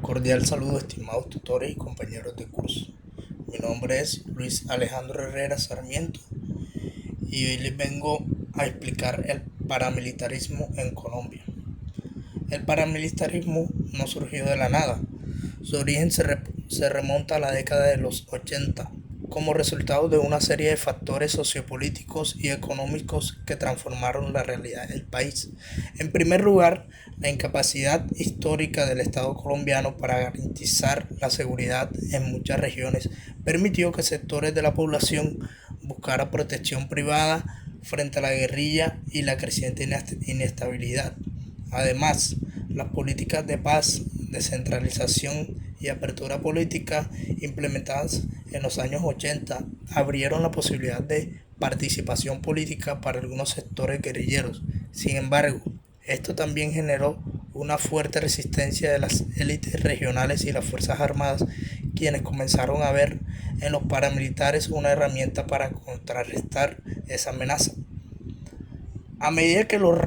Cordial saludo, estimados tutores y compañeros de curso. Mi nombre es Luis Alejandro Herrera Sarmiento y hoy les vengo a explicar el paramilitarismo en Colombia. El paramilitarismo no surgió de la nada. Su origen se remonta a la década de los 80 como resultado de una serie de factores sociopolíticos y económicos que transformaron la realidad del país. En primer lugar, la incapacidad histórica del Estado colombiano para garantizar la seguridad en muchas regiones permitió que sectores de la población buscaran protección privada frente a la guerrilla y la creciente inestabilidad. Además, las políticas de paz, descentralización y apertura política implementadas en los años 80 abrieron la posibilidad de participación política para algunos sectores guerrilleros. Sin embargo, esto también generó una fuerte resistencia de las élites regionales y las Fuerzas Armadas, quienes comenzaron a ver en los paramilitares una herramienta para contrarrestar esa amenaza. A medida que los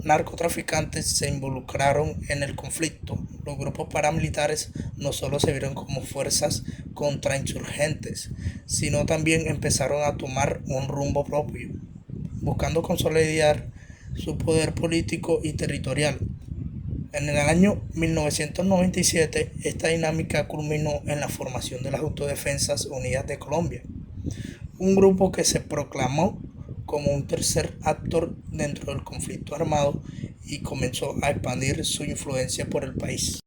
narcotraficantes se involucraron en el conflicto, los grupos paramilitares no solo se vieron como fuerzas contrainsurgentes, sino también empezaron a tomar un rumbo propio, buscando consolidar su poder político y territorial. En el año 1997, esta dinámica culminó en la formación de las Autodefensas Unidas de Colombia, un grupo que se proclamó como un tercer actor dentro del conflicto armado y comenzó a expandir su influencia por el país.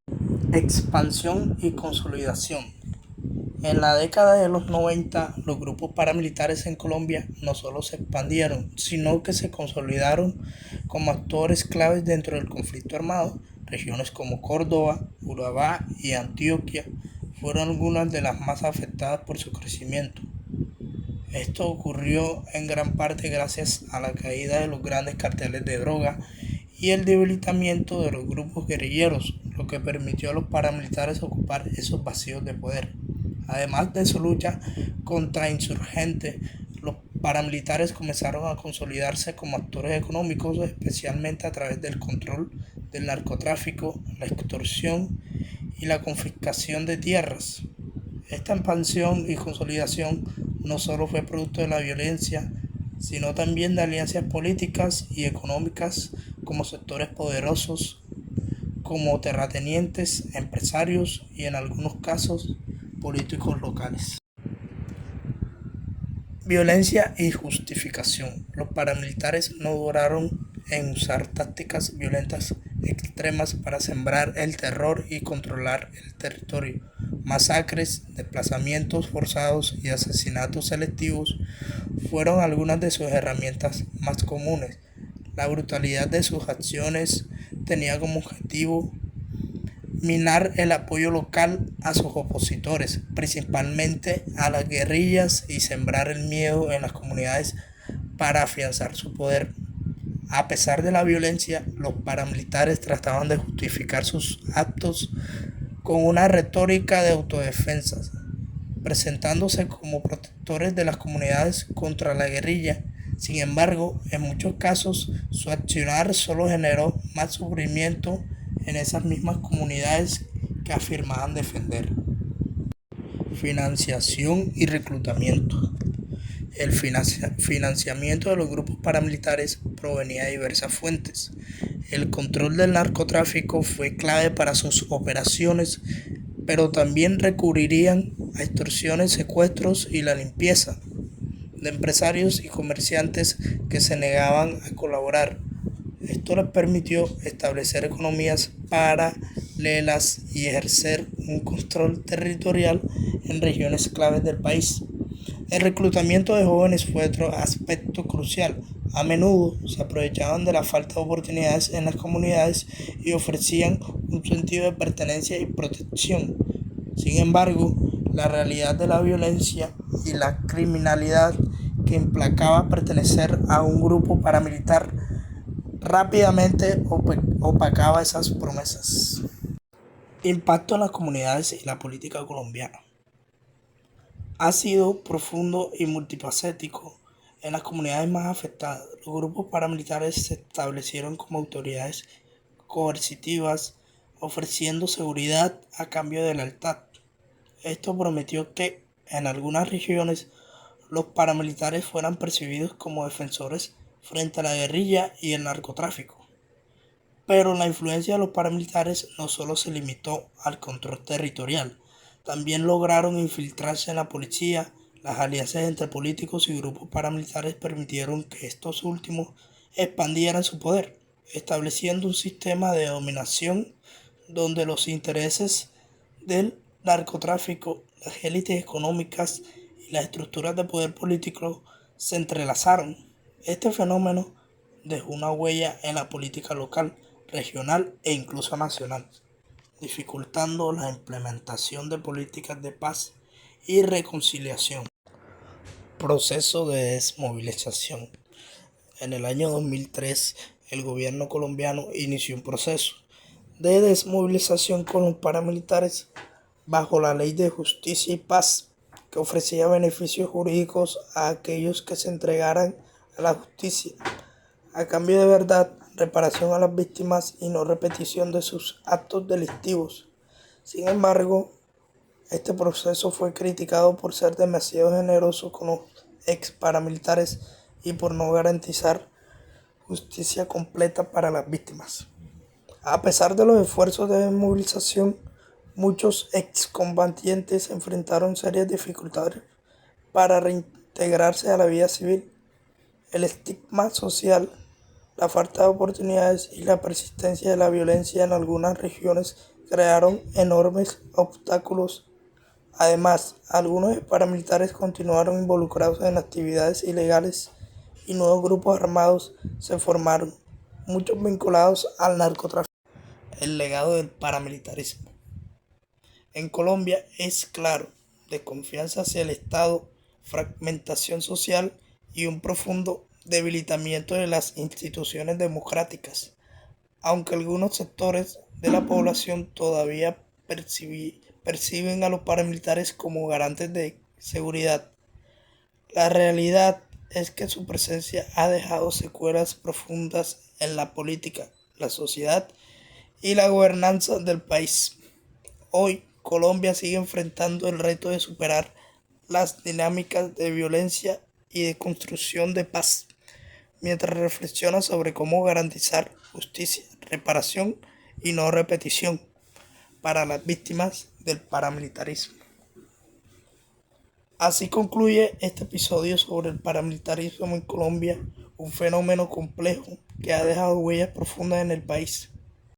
Expansión y consolidación. En la década de los 90, los grupos paramilitares en Colombia no solo se expandieron, sino que se consolidaron como actores claves dentro del conflicto armado. Regiones como Córdoba, Urabá y Antioquia fueron algunas de las más afectadas por su crecimiento. Esto ocurrió en gran parte gracias a la caída de los grandes carteles de droga y el debilitamiento de los grupos guerrilleros, lo que permitió a los paramilitares ocupar esos vacíos de poder. Además de su lucha contra insurgentes, los paramilitares comenzaron a consolidarse como actores económicos, especialmente a través del control del narcotráfico, la extorsión y la confiscación de tierras. Esta expansión y consolidación no solo fue producto de la violencia, sino también de alianzas políticas y económicas como sectores poderosos, como terratenientes, empresarios y en algunos casos políticos locales. Violencia y justificación. Los paramilitares no duraron en usar tácticas violentas extremas para sembrar el terror y controlar el territorio. Masacres, desplazamientos forzados y asesinatos selectivos fueron algunas de sus herramientas más comunes. La brutalidad de sus acciones tenía como objetivo minar el apoyo local a sus opositores, principalmente a las guerrillas, y sembrar el miedo en las comunidades para afianzar su poder. A pesar de la violencia, los paramilitares trataban de justificar sus actos con una retórica de autodefensa, presentándose como protectores de las comunidades contra la guerrilla. Sin embargo, en muchos casos, su accionar solo generó más sufrimiento en esas mismas comunidades que afirmaban defender. Financiación y reclutamiento. El financiamiento de los grupos paramilitares provenía de diversas fuentes. El control del narcotráfico fue clave para sus operaciones, pero también recurrirían a extorsiones, secuestros y la limpieza de empresarios y comerciantes que se negaban a colaborar. Esto les permitió establecer economías paralelas y ejercer un control territorial en regiones claves del país. El reclutamiento de jóvenes fue otro aspecto crucial. A menudo se aprovechaban de la falta de oportunidades en las comunidades y ofrecían un sentido de pertenencia y protección. Sin embargo, la realidad de la violencia y la criminalidad que implicaba pertenecer a un grupo paramilitar rápidamente opacaba esas promesas. Impacto en las comunidades y la política colombiana. Ha sido profundo y multifacético. En las comunidades más afectadas, los grupos paramilitares se establecieron como autoridades coercitivas, ofreciendo seguridad a cambio de lealtad. Esto prometió que, en algunas regiones, los paramilitares fueran percibidos como defensores frente a la guerrilla y el narcotráfico. Pero la influencia de los paramilitares no solo se limitó al control territorial, también lograron infiltrarse en la policía. Las alianzas entre políticos y grupos paramilitares permitieron que estos últimos expandieran su poder, estableciendo un sistema de dominación donde los intereses del narcotráfico, las élites económicas y las estructuras de poder político se entrelazaron. Este fenómeno dejó una huella en la política local, regional e incluso nacional, dificultando la implementación de políticas de paz y reconciliación. Proceso de desmovilización. En el año 2003, el gobierno colombiano inició un proceso de desmovilización con los paramilitares bajo la Ley de Justicia y Paz, que ofrecía beneficios jurídicos a aquellos que se entregaran a la justicia, a cambio de verdad, reparación a las víctimas y no repetición de sus actos delictivos. Sin embargo, este proceso fue criticado por ser demasiado generoso con los ex paramilitares y por no garantizar justicia completa para las víctimas. A pesar de los esfuerzos de movilización, muchos excombatientes enfrentaron serias dificultades para reintegrarse a la vida civil. El estigma social, la falta de oportunidades y la persistencia de la violencia en algunas regiones crearon enormes obstáculos. Además, algunos paramilitares continuaron involucrados en actividades ilegales y nuevos grupos armados se formaron, muchos vinculados al narcotráfico. El legado del paramilitarismo. En Colombia es claro, desconfianza hacia el Estado, fragmentación social y un profundo debilitamiento de las instituciones democráticas, aunque algunos sectores de la población todavía perciben a los paramilitares como garantes de seguridad. La realidad es que su presencia ha dejado secuelas profundas en la política, la sociedad y la gobernanza del país. Hoy, Colombia sigue enfrentando el reto de superar las dinámicas de violencia y de construcción de paz, mientras reflexiona sobre cómo garantizar justicia, reparación y no repetición para las víctimas del paramilitarismo. Así concluye este episodio sobre el paramilitarismo en Colombia, un fenómeno complejo que ha dejado huellas profundas en el país.